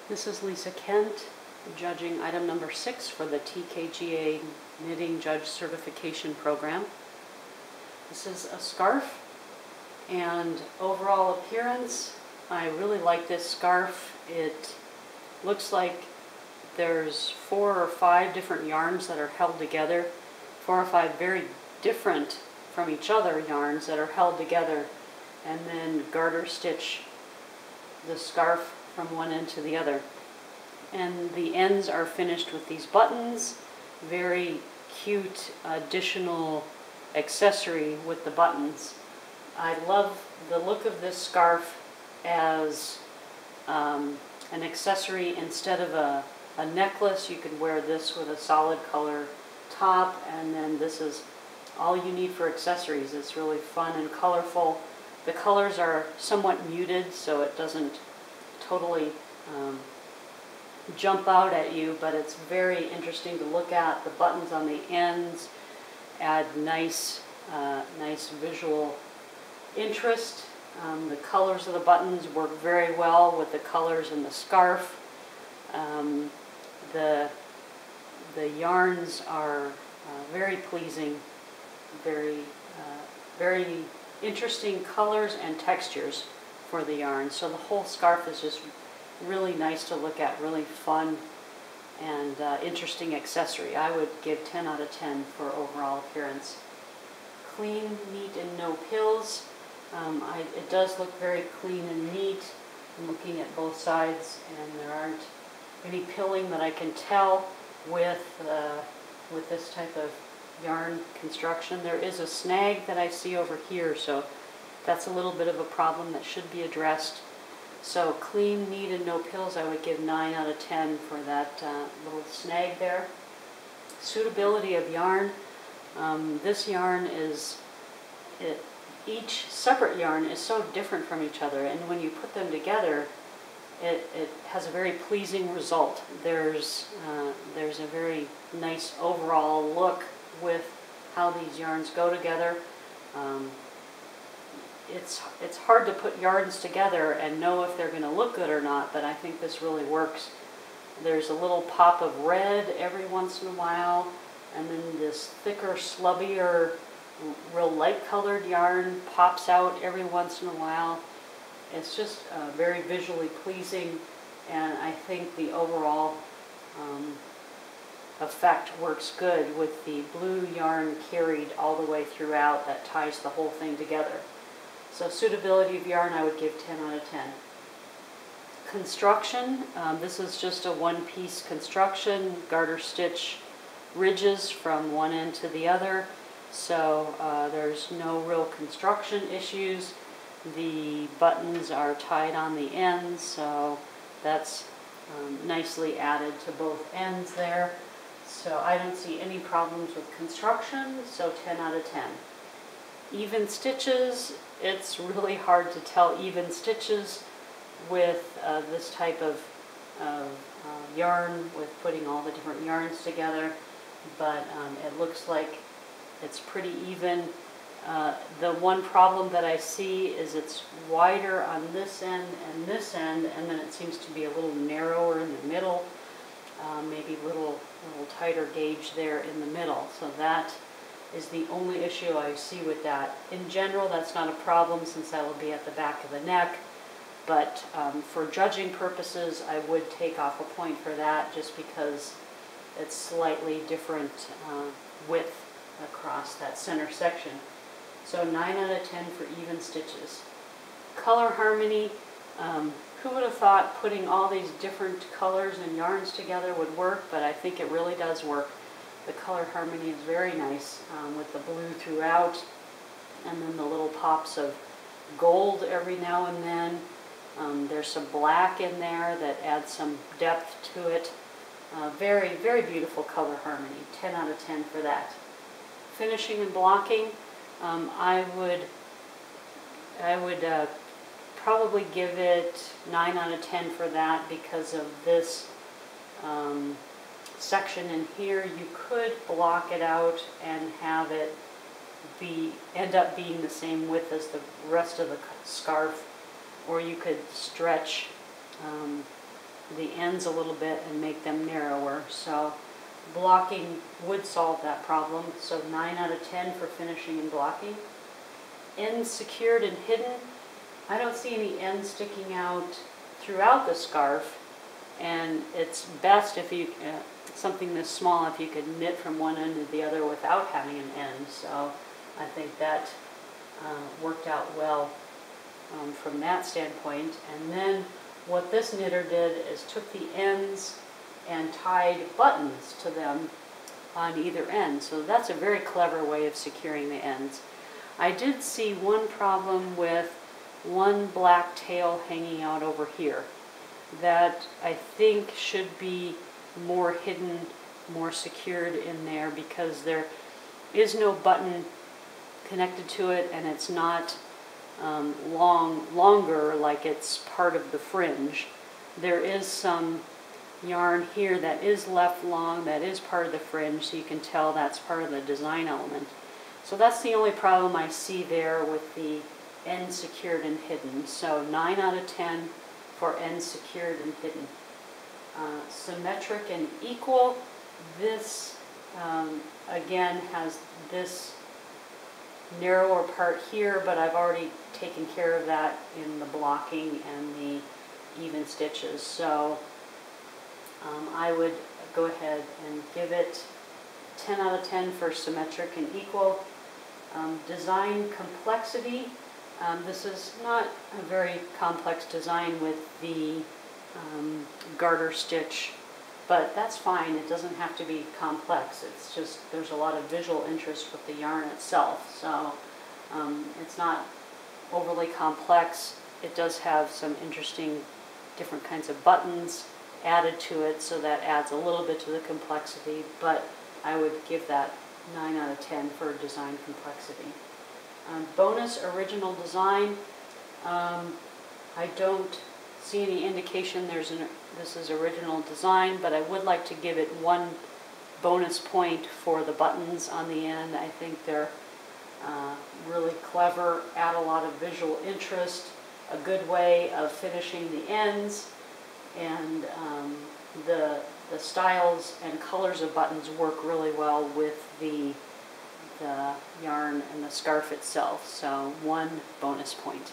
This is Lisa Kent, judging item number 6 for the TKGA Knitting Judge Certification Program. This is a scarf, and overall appearance, I really like this scarf. It looks like there's 4 or 5 different yarns that are held together, 4 or 5 very different from each other yarns that are held together, and then garter stitch the scarf from one end to the other. And the ends are finished with these buttons, very cute additional accessory with the buttons. I love the look of this scarf as an accessory. Instead of a necklace, you could wear this with a solid color top, and then this is all you need for accessories. It's really fun and colorful. The colors are somewhat muted, so it doesn't totally jump out at you, but it's very interesting to look at. The buttons on the ends add nice visual interest. The colors of the buttons work very well with the colors in the scarf. The yarns are very pleasing, very interesting colors and textures for the yarn. So the whole scarf is just really nice to look at, really fun and interesting accessory. I would give 10 out of 10 for overall appearance. Clean, neat, and no pills. It does look very clean and neat. I'm looking at both sides, and there aren't any pilling that I can tell with this type of yarn construction. There is a snag that I see over here, so that's a little bit of a problem that should be addressed. So clean, neat, and no pills, I would give 9 out of 10 for that little snag there. Suitability of yarn. This yarn is, each separate yarn is so different from each other, and when you put them together, it has a very pleasing result. There's a very nice overall look with how these yarns go together. It's hard to put yarns together and know if they're going to look good or not, but I think this really works. There's a little pop of red every once in a while, and then this thicker, slubbier, real light colored yarn pops out every once in a while. It's just very visually pleasing, and I think the overall effect works good with the blue yarn carried all the way throughout that ties the whole thing together. So suitability of yarn, I would give 10 out of 10. Construction, this is just a one-piece construction, garter stitch ridges from one end to the other, so there's no real construction issues. The buttons are tied on the ends, so that's nicely added to both ends there. So I don't see any problems with construction, so 10 out of 10. Even stitches, it's really hard to tell even stitches with this type of yarn, with putting all the different yarns together, but it looks like it's pretty even. The one problem that I see is it's wider on this end, and then it seems to be a little narrower in the middle, maybe a little tighter gauge there in the middle. So that is the only issue I see with that. In general, that's not a problem since that will be at the back of the neck, but for judging purposes, I would take off a point for that just because it's slightly different width across that center section. So 9 out of 10 for even stitches. Color harmony, who would have thought putting all these different colors and yarns together would work, but I think it really does work. The color harmony is very nice with the blue throughout, and then the little pops of gold every now and then. There's some black in there that adds some depth to it. Very, very beautiful color harmony. 10 out of 10 for that. Finishing and blocking, I would probably give it 9 out of 10 for that because of this section in here. You could block it out and have it end up being the same width as the rest of the scarf, or you could stretch the ends a little bit and make them narrower. So blocking would solve that problem. So 9 out of 10 for finishing and blocking. Ends secured and hidden. I don't see any ends sticking out throughout the scarf, and it's best if you, something this small, if you could knit from one end to the other without having an end. So I think that worked out well from that standpoint. And then what this knitter did is took the ends and tied buttons to them on either end. So that's a very clever way of securing the ends. I did see one problem with one black tail hanging out over here that I think should be more hidden, more secured in there, because there is no button connected to it, and it's not longer like it's part of the fringe. There is some yarn here that is left long, that is part of the fringe, so you can tell that's part of the design element. So that's the only problem I see there with the end secured and hidden. So 9 out of 10 for end secured and hidden. Symmetric and equal. This again has this narrower part here, but I've already taken care of that in the blocking and the even stitches. So I would go ahead and give it 10 out of 10 for symmetric and equal. Design complexity. This is not a very complex design with the garter stitch, but that's fine. It doesn't have to be complex. It's just there's a lot of visual interest with the yarn itself. So it's not overly complex. It does have some interesting different kinds of buttons added to it, so that adds a little bit to the complexity, but I would give that 9 out of 10 for design complexity. Bonus original design. I don't see any indication this is original design, but I would like to give it 1 bonus point for the buttons on the end. I think they're really clever, add a lot of visual interest, a good way of finishing the ends, and the styles and colors of buttons work really well with the yarn and the scarf itself. So 1 bonus point.